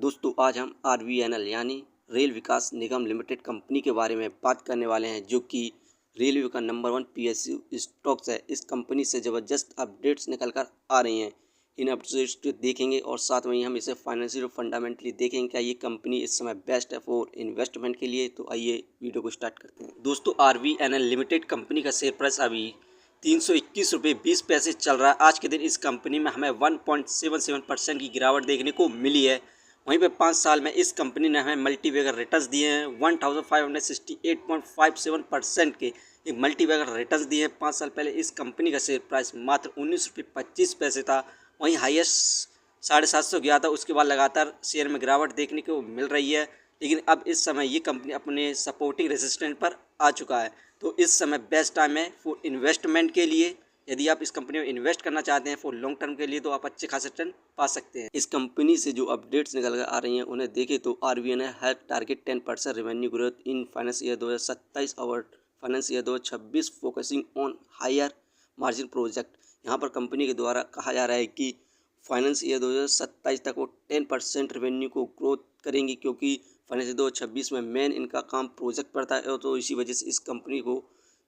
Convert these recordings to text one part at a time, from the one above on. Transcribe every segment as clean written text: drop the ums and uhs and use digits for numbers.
दोस्तों आज हम आरवीएनएल यानी रेल विकास निगम लिमिटेड कंपनी के बारे में बात करने वाले हैं, जो कि रेलवे का नंबर 1 पीएसयू स्टॉक्स है। इस कंपनी से ज़बरदस्त अपडेट्स निकल कर आ रही हैं। इन अपडेट्स को देखेंगे और साथ में ही हम इसे फाइनेंशियल और फंडामेंटली देखेंगे क्या ये कंपनी इस समय बेस्ट है फॉर इन्वेस्टमेंट के लिए। तो आइए वीडियो को स्टार्ट करते हैं। दोस्तों आरवीएनएल लिमिटेड कंपनी का शेयर प्राइस अभी 321 रुपये 20 पैसे चल रहा है। आज के दिन इस कंपनी में हमें 1.77% की गिरावट देखने को मिली है। वहीं पे 5 साल में इस कंपनी ने हमें मल्टीबैगर रिटर्न्स दिए हैं 1568.57% के एक मल्टीबैगर रिटर्न्स दिए हैं। 5 साल पहले इस कंपनी का शेयर प्राइस मात्र 19 रुपये 25 पैसे था। वहीं हाईएस्ट 750 गया था। उसके बाद लगातार शेयर में गिरावट देखने को मिल रही है, लेकिन अब इस समय ये कंपनी अपने सपोर्टिंग रेजिस्टेंस पर आ चुका है। तो इस समय बेस्ट टाइम है फॉर इन्वेस्टमेंट के लिए। यदि आप इस कंपनी में इन्वेस्ट करना चाहते हैं फॉर लॉन्ग टर्म के लिए, तो आप अच्छे खासे रिटर्न पा सकते हैं। इस कंपनी से जो अपडेट्स निकल कर आ रही हैं उन्हें देखें तो RVNL have target 10% revenue growth in finance year 2027 और finance year 2026 focusing on higher margin project. यहाँ पर कंपनी के द्वारा कहा जा रहा है कि फाइनेंस ईयर 2027 तक वो 10% रेवेन्यू को ग्रोथ करेंगी, क्योंकि फाइनेंस ईयर 2026 में मेन इनका काम प्रोजेक्ट पड़ता है। तो इसी वजह से इस कंपनी को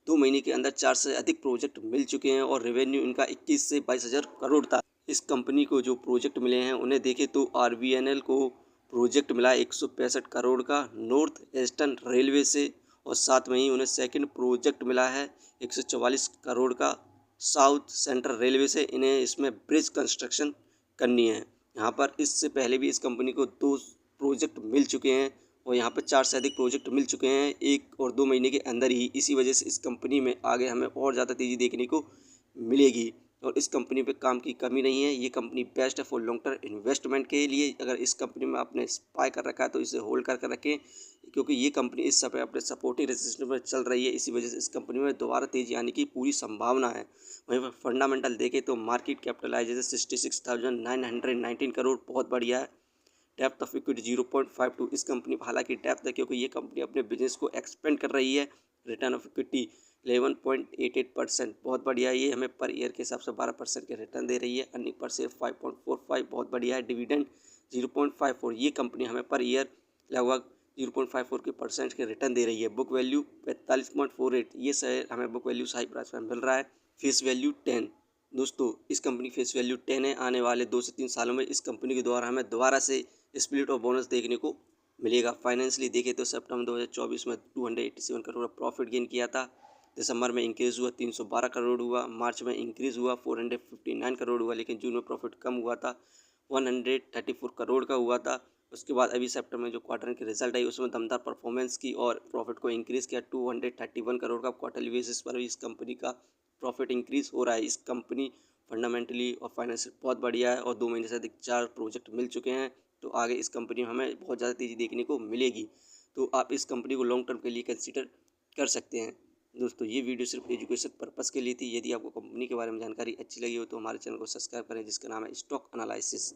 2 महीने के अंदर 4 से अधिक प्रोजेक्ट मिल चुके हैं और रेवेन्यू इनका 21 से 22 हज़ार करोड़ था। इस कंपनी को जो प्रोजेक्ट मिले हैं उन्हें देखें तो आरवीएनएल को प्रोजेक्ट मिला है 165 करोड़ का नॉर्थ ईस्टर्न रेलवे से, और साथ में ही उन्हें सेकंड प्रोजेक्ट मिला है 144 करोड़ का साउथ सेंट्रल रेलवे से। इन्हें इसमें ब्रिज कंस्ट्रक्शन करनी है। यहाँ पर इससे पहले भी इस कंपनी को 2 प्रोजेक्ट मिल चुके हैं और यहाँ पर 4 से अधिक प्रोजेक्ट मिल चुके हैं 1 और 2 महीने के अंदर ही। इसी वजह से इस कंपनी में आगे हमें और ज़्यादा तेज़ी देखने को मिलेगी और इस कंपनी पे काम की कमी नहीं है। ये कंपनी बेस्ट है फॉर लॉन्ग टर्म इन्वेस्टमेंट के लिए। अगर इस कंपनी में आपने स्पाई कर रखा है तो इसे होल्ड कर रखें, क्योंकि ये कंपनी इस समय अपने सपोर्टिंग रेजिस्टेंस पर चल रही है। इसी वजह से इस कंपनी में दोबारा तेज़ी आने की पूरी संभावना है। वहीं पर फंडामेंटल देखें तो मार्केट कैपिटलाइजेशन 66,919 करोड़, बहुत बढ़िया है। डेप्थ ऑफ इक्विटी 0.52 इस कंपनी पर हालांकि डेप्थ है, क्योंकि ये कंपनी अपने बिजनेस को एक्सपेंड कर रही है। रिटर्न ऑफ इक्विटी 11.88%, बहुत बढ़िया है। ये हमें पर ईयर के हिसाब से 12% के रिटर्न दे रही है। अर्निंग पर शेयर 5.45, बहुत बढ़िया है। डिविडेंड 0.54, ये कंपनी हमें पर ईयर लगभग 0.54% के रिटर्न दे रही है। बुक वैल्यू 45.48, ये शेयर हमें बुक वैल्यू हाई प्राइस में मिल रहा है। फेस वैल्यू 10, दोस्तों इस कंपनी फेस वैल्यू 10 है। आने वाले 2 से 3 सालों में इस कंपनी के द्वारा हमें दोबारा से स्प्लिट और बोनस देखने को मिलेगा। फाइनेंशियली देखें तो सितंबर 2024 में 287 करोड़ प्रॉफिट गेन किया था। दिसंबर में इंक्रीज़ हुआ 312 करोड़ हुआ। मार्च में इंक्रीज़ हुआ 459 करोड़ हुआ, लेकिन जून में प्रॉफिट कम हुआ था 134 करोड़ का हुआ था। उसके बाद अभी सितंबर में जो क्वार्टर की रिजल्ट आई उसमें दमदार परफॉर्मेंस की और प्रॉफिट को इंक्रीज़ किया 231 करोड़ का। क्वार्टरली बेसिस पर भी इस कंपनी का प्रॉफिट इंक्रीज़ हो रहा है। इस कंपनी फंडामेंटली और फाइनेंशियल बहुत बढ़िया है और 2 महीने से अधिक 4 प्रोजेक्ट मिल चुके हैं। तो आगे इस कंपनी में हमें बहुत ज़्यादा तेज़ी देखने को मिलेगी। तो आप इस कंपनी को लॉन्ग टर्म के लिए कंसीडर कर सकते हैं। दोस्तों ये वीडियो सिर्फ एजुकेशन पर्पस के लिए थी। यदि आपको कंपनी के बारे में जानकारी अच्छी लगी हो तो हमारे चैनल को सब्सक्राइब करें, जिसका नाम है स्टॉक एनालिसिस।